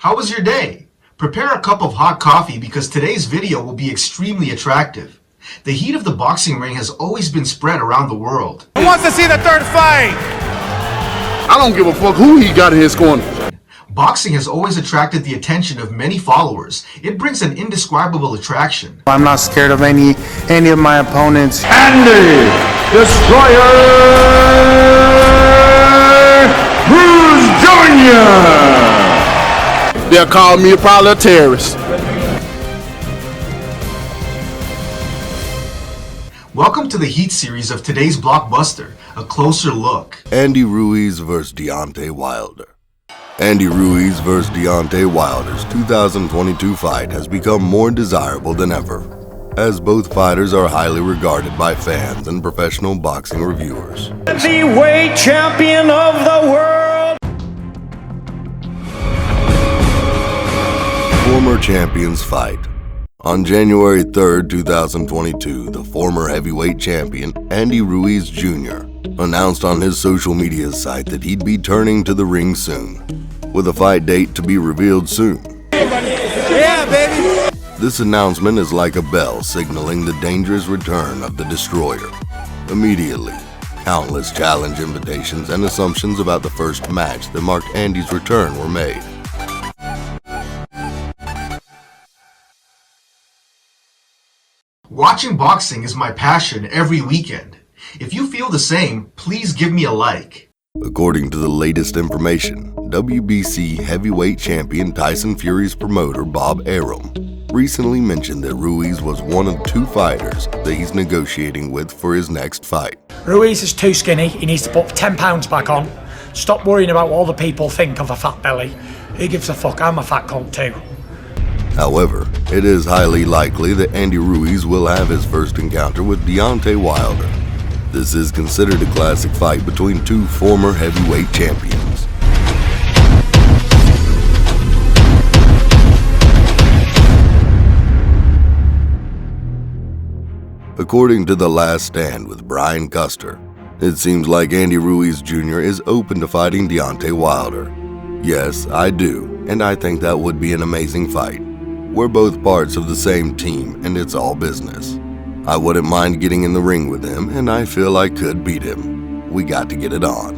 How was your day? Prepare a cup of hot coffee because today's video will be extremely attractive. The heat of the boxing ring has always been spread around the world. Who wants to see the third fight? I don't give a fuck who he got in his corner. Boxing has always attracted the attention of many followers. It brings an indescribable attraction. I'm not scared of any of my opponents. Andy Destroyer Ruiz Jr. They'll call me probably a terrorist. Welcome to the Heat series of today's blockbuster, A Closer Look. Andy Ruiz vs. Deontay Wilder. Andy Ruiz vs. Deontay Wilder's 2022 fight has become more desirable than ever, as both fighters are highly regarded by fans and professional boxing reviewers. Heavyweight champion of the world! Former champions fight. On January 3rd, 2022, the former heavyweight champion, Andy Ruiz Jr., announced on his social media site that he'd be turning to the ring soon, with a fight date to be revealed soon. Yeah, baby! This announcement is like a bell signaling the dangerous return of the Destroyer. Immediately, countless challenge invitations and assumptions about the first match that marked Andy's return were made. Watching boxing is my passion every weekend. If you feel the same, please give me a like. According to the latest information, WBC heavyweight champion Tyson Fury's promoter Bob Arum recently mentioned that Ruiz was one of two fighters that he's negotiating with for his next fight. Ruiz is too skinny, he needs to put 10 pounds back on. Stop worrying about what other people think of a fat belly. Who gives a fuck, I'm a fat cunt too. However, it is highly likely that Andy Ruiz will have his first encounter with Deontay Wilder. This is considered a classic fight between two former heavyweight champions. According to The Last Stand with Brian Custer, it seems like Andy Ruiz Jr. is open to fighting Deontay Wilder. Yes, I do, and I think that would be an amazing fight. We're both parts of the same team, and it's all business. I wouldn't mind getting in the ring with him, and I feel I could beat him. We got to get it on.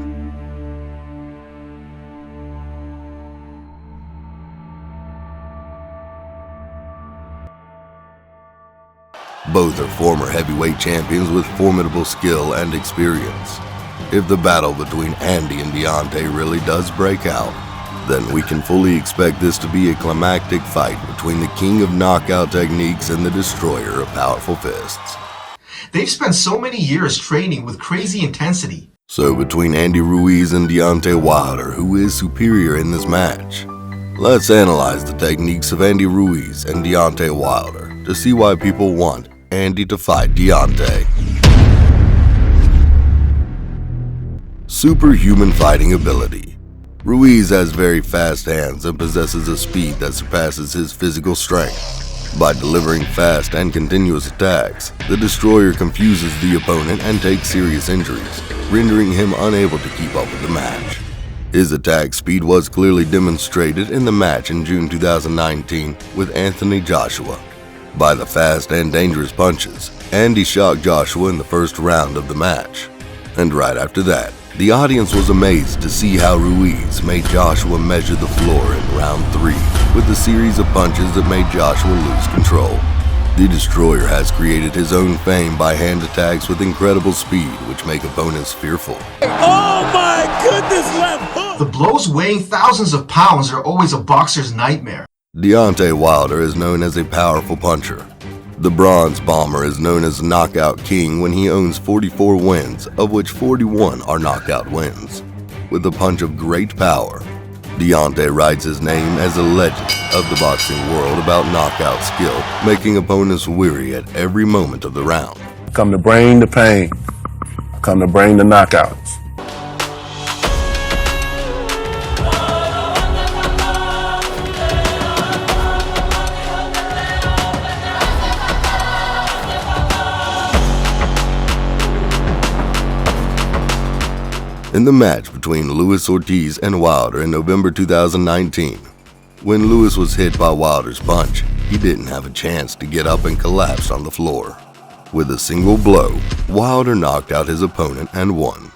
Both are former heavyweight champions with formidable skill and experience. If the battle between Andy and Deontay really does break out, then we can fully expect this to be a climactic fight between the king of knockout techniques and the destroyer of powerful fists. They've spent so many years training with crazy intensity. So between Andy Ruiz and Deontay Wilder, who is superior in this match? Let's analyze the techniques of Andy Ruiz and Deontay Wilder to see why people want Andy to fight Deontay. Superhuman fighting ability. Ruiz has very fast hands and possesses a speed that surpasses his physical strength. By delivering fast and continuous attacks, the Destroyer confuses the opponent and takes serious injuries, rendering him unable to keep up with the match. His attack speed was clearly demonstrated in the match in June 2019 with Anthony Joshua. By the fast and dangerous punches, Andy shocked Joshua in the first round of the match. And right after that, the audience was amazed to see how Ruiz made Joshua measure the floor in round 3 with a series of punches that made Joshua lose control. The Destroyer has created his own fame by hand attacks with incredible speed, which make opponents fearful. Oh my goodness, left hook! The blows weighing thousands of pounds are always a boxer's nightmare. Deontay Wilder is known as a powerful puncher. The Bronze Bomber is known as Knockout King when he owns 44 wins, of which 41 are knockout wins. With a punch of great power, Deontay writes his name as a legend of the boxing world about knockout skill, making opponents weary at every moment of the round. Come to bring the pain. Come to bring the knockouts. In the match between Luis Ortiz and Wilder in November 2019, When Lewis was hit by Wilder's punch, he didn't have a chance to get up and collapsed on the floor. With a single blow, Wilder knocked out his opponent and won.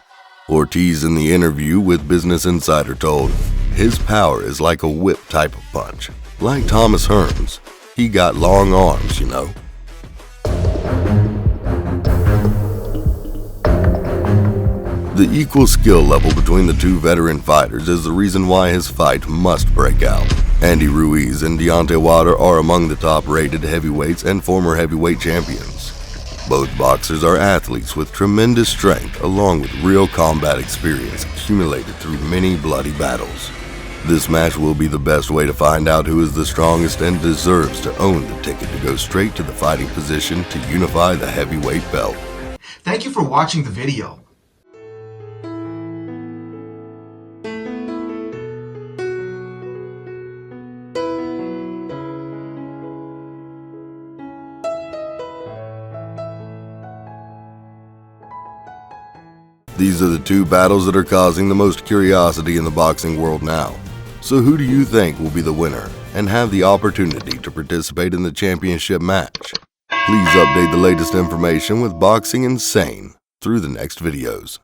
Ortiz in the interview with Business Insider told, "His power is like a whip type of punch. Like Thomas Hearns. He got long arms, you know." The equal skill level between the two veteran fighters is the reason why his fight must break out. Andy Ruiz and Deontay Wilder are among the top-rated heavyweights and former heavyweight champions. Both boxers are athletes with tremendous strength along with real combat experience accumulated through many bloody battles. This match will be the best way to find out who is the strongest and deserves to own the ticket to go straight to the fighting position to unify the heavyweight belt. Thank you for watching the video. These are the two battles that are causing the most curiosity in the boxing world now. So who do you think will be the winner and have the opportunity to participate in the championship match? Please update the latest information with Boxing Insane through the next videos.